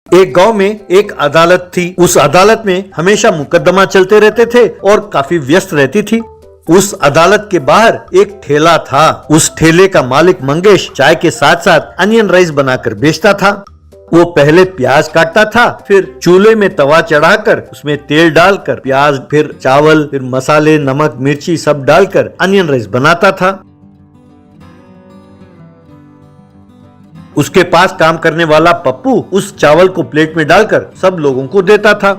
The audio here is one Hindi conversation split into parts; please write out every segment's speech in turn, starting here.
एक गांव में एक अदालत थी। उस अदालत में हमेशा मुकदमा चलते रहते थे और काफी व्यस्त रहती थी। उस अदालत के बाहर एक ठेला था। उस ठेले का मालिक मंगेश चाय के साथ साथ अनियन राइस बनाकर बेचता था। वो पहले प्याज काटता था, फिर चूल्हे में तवा चढ़ाकर उसमें तेल डालकर प्याज, फिर चावल, फिर मसाले, नमक, मिर्ची सब डालकर अनियन राइस बनाता था। उसके पास काम करने वाला पप्पू उस चावल को प्लेट में डालकर सब लोगों को देता था।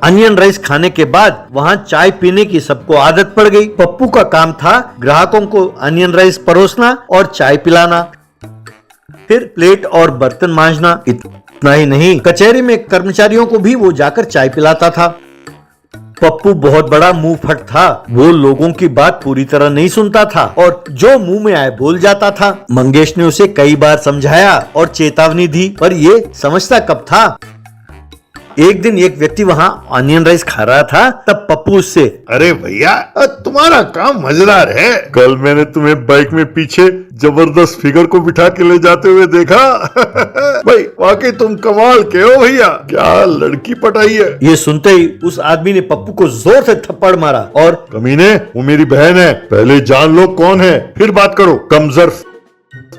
अनियन राइस खाने के बाद वहां चाय पीने की सबको आदत पड़ गई। पप्पू का काम था ग्राहकों को अनियन राइस परोसना और चाय पिलाना, फिर प्लेट और बर्तन मांजना। इतना ही नहीं, कचहरी में कर्मचारियों को भी वो जाकर चाय पिलाता था। पप्पू बहुत बड़ा मुंह फट था। वो लोगों की बात पूरी तरह नहीं सुनता था और जो मुंह में आए बोल जाता था। मंगेश ने उसे कई बार समझाया और चेतावनी दी, पर ये समझता कब था। एक दिन एक व्यक्ति वहाँ ऑनियन राइस खा रहा था, तब पप्पू उससे, अरे भैया, तुम्हारा काम मजेदार है। कल मैंने तुम्हें बाइक में पीछे जबरदस्त फिगर को बिठा के ले जाते हुए देखा। भाई वाकई तुम कमाल के हो भैया, क्या लड़की पटाई है। ये सुनते ही उस आदमी ने पप्पू को जोर से थप्पड़ मारा और, कमीने, वो मेरी बहन है, पहले जान लो कौन है, फिर बात करो, कमजोर।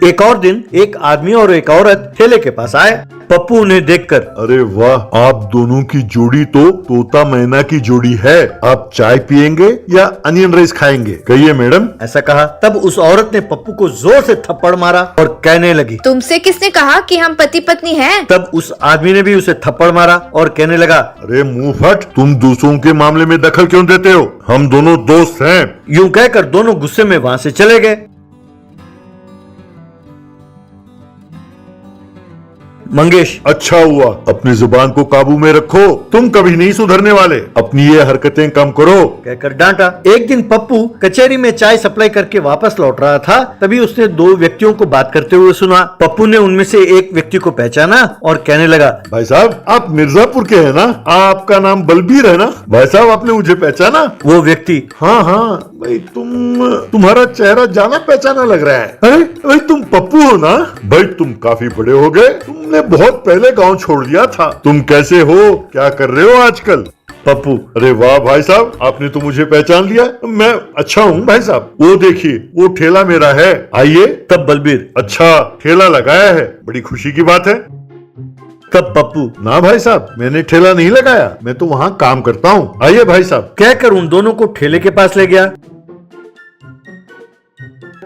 एक और दिन एक आदमी और एक औरत ठेले के पास आए। पप्पू उन्हें देखकर, अरे वाह, आप दोनों की जोड़ी तो तोता मैना की जोड़ी है। आप चाय पियेंगे या अनियन राइस खाएंगे, कहिए मैडम। ऐसा कहा। तब उस औरत ने पप्पू को जोर से थप्पड़ मारा और कहने लगी, तुमसे किसने कहा कि हम पति पत्नी हैं? तब उस आदमी ने भी उसे थप्पड़ मारा और कहने लगा, अरे मुंह फट, तुम दूसरों के मामले में दखल क्यों देते हो, हम दोनों दोस्त हैं। यूं कहकर दोनों गुस्से में वहां से चले गए। मंगेश, अच्छा हुआ, अपनी जुबान को काबू में रखो, तुम कभी नहीं सुधरने वाले, अपनी ये हरकतें कम करो, कहकर डांटा। एक दिन पप्पू कचहरी में चाय सप्लाई करके वापस लौट रहा था, तभी उसने दो व्यक्तियों को बात करते हुए सुना। पप्पू ने उनमें से एक व्यक्ति को पहचाना और कहने लगा, भाई साहब, आप मिर्जापुर के हैं ना, आपका नाम बलबीर है ना। भाई साहब, आपने मुझे पहचाना? वो व्यक्ति, हाँ हाँ भाई, तुम्हारा चेहरा जाना पहचाना लग रहा है। अरे भाई, तुम पप्पू हो ना? भाई तुम काफी बड़े हो गए, तुमने बहुत पहले गांव छोड़ दिया था। तुम कैसे हो, क्या कर रहे हो आजकल? पप्पू, अरे वाह भाई साहब, आपने तो मुझे पहचान लिया। मैं अच्छा हूँ भाई साहब। वो देखिए, वो ठेला मेरा है, आइए। तब बलबीर, अच्छा, ठेला लगाया है, बड़ी खुशी की बात है। तब पप्पू, ना भाई साहब, मैंने ठेला नहीं लगाया, मैं तो वहाँ काम करता हूँ, आइए भाई साहब। कहकर उन दोनों को ठेले के पास ले गया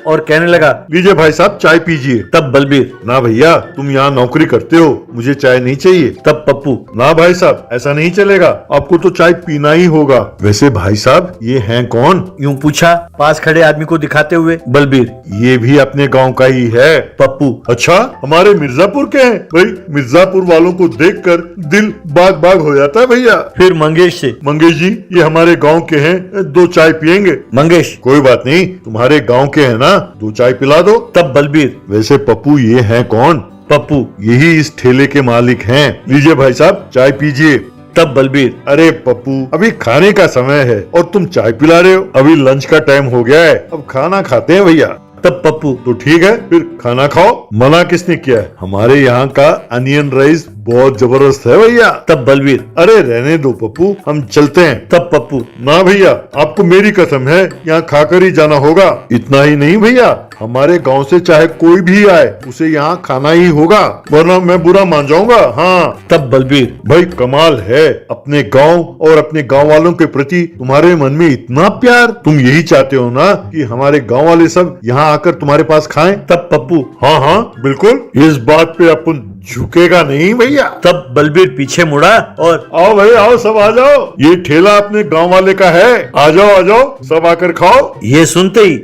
और कहने लगा, लीजिए भाई साहब, चाय पीजिए। तब बलबीर, ना भैया, तुम यहाँ नौकरी करते हो, मुझे चाय नहीं चाहिए। तब पप्पू, ना भाई साहब, ऐसा नहीं चलेगा, आपको तो चाय पीना ही होगा। वैसे भाई साहब, ये हैं कौन? यूं पूछा पास खड़े आदमी को दिखाते हुए। बलबीर, ये भी अपने गांव का ही है। पप्पू, अच्छा, हमारे मिर्जापुर के हैं। भाई, मिर्जापुर वालों को देखकर दिल बाग बाग हो जाता है भैया। फिर मंगेश से, मंगेश जी, ये हमारे गांव के हैं, दो चाय पियेंगे? मंगेश, कोई बात नहीं, तुम्हारे गांव के हैं ना, दो चाय पिला दो। तब बलबीर, वैसे पप्पू, ये हैं कौन? पप्पू, यही इस ठेले के मालिक हैं। लीजिए भाई साहब, चाय पीजिए। तब बलबीर, अरे पप्पू, अभी खाने का समय है और तुम चाय पिला रहे हो, अभी लंच का टाइम हो गया है, अब खाना खाते हैं भैया। तब पप्पू, तो ठीक है, फिर खाना खाओ। मना किसने किया है? हमारे यहाँ का अनियन राइस बहुत जबरदस्त है भैया। तब बलबीर, अरे रहने दो पप्पू, हम चलते हैं। तब पप्पू, ना भैया, आपको मेरी कसम है, यहाँ खाकर ही जाना होगा। इतना ही नहीं भैया, हमारे गांव से चाहे कोई भी आए, उसे यहाँ खाना ही होगा, वरना मैं बुरा मान जाऊंगा। हाँ। तब बलबीर, भाई कमाल है, अपने गांव और अपने गांव वालों के प्रति तुम्हारे मन में इतना प्यार। तुम यही चाहते हो ना कि हमारे गांव वाले सब यहाँ आकर तुम्हारे पास खाएं? तब पप्पू, हाँ हाँ बिल्कुल, इस बात पे अपन झुकेगा नहीं भैया। तब बलबीर पीछे मुड़ा और, आओ भाई आओ, सब आ जाओ, ये ठेला अपने गांव वाले का है, आ जाओ सब आकर खाओ। ये सुनते ही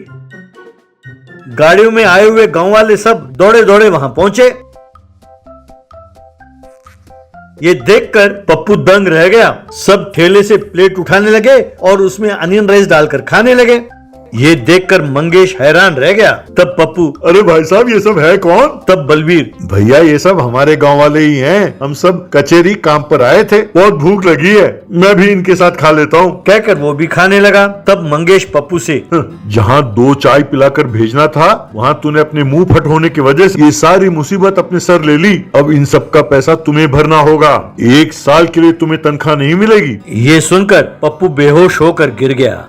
गाड़ियों में आए हुए गांव वाले सब दौड़े दौड़े वहां पहुंचे। ये देखकर पप्पू दंग रह गया। सब ठेले से प्लेट उठाने लगे और उसमें अनियन राइस डालकर खाने लगे। ये देखकर मंगेश हैरान रह गया। तब पप्पू, अरे भाई साहब ये सब है कौन? तब बलवीर, भैया ये सब हमारे गांव वाले ही हैं। हम सब कचेरी काम पर आए थे, बहुत भूख लगी है, मैं भी इनके साथ खा लेता हूँ। कहकर वो भी खाने लगा। तब मंगेश पप्पू से, जहाँ 2 चाय पिलाकर भेजना था, वहाँ तूने अपने मुंह फट होने की वजह से ये सारी मुसीबत अपने सर ले ली। अब इन सब का पैसा तुम्हें भरना होगा। 1 साल के लिए तुम्हें तनख्वाह नहीं मिलेगी। ये सुनकर पप्पू बेहोश होकर गिर गया।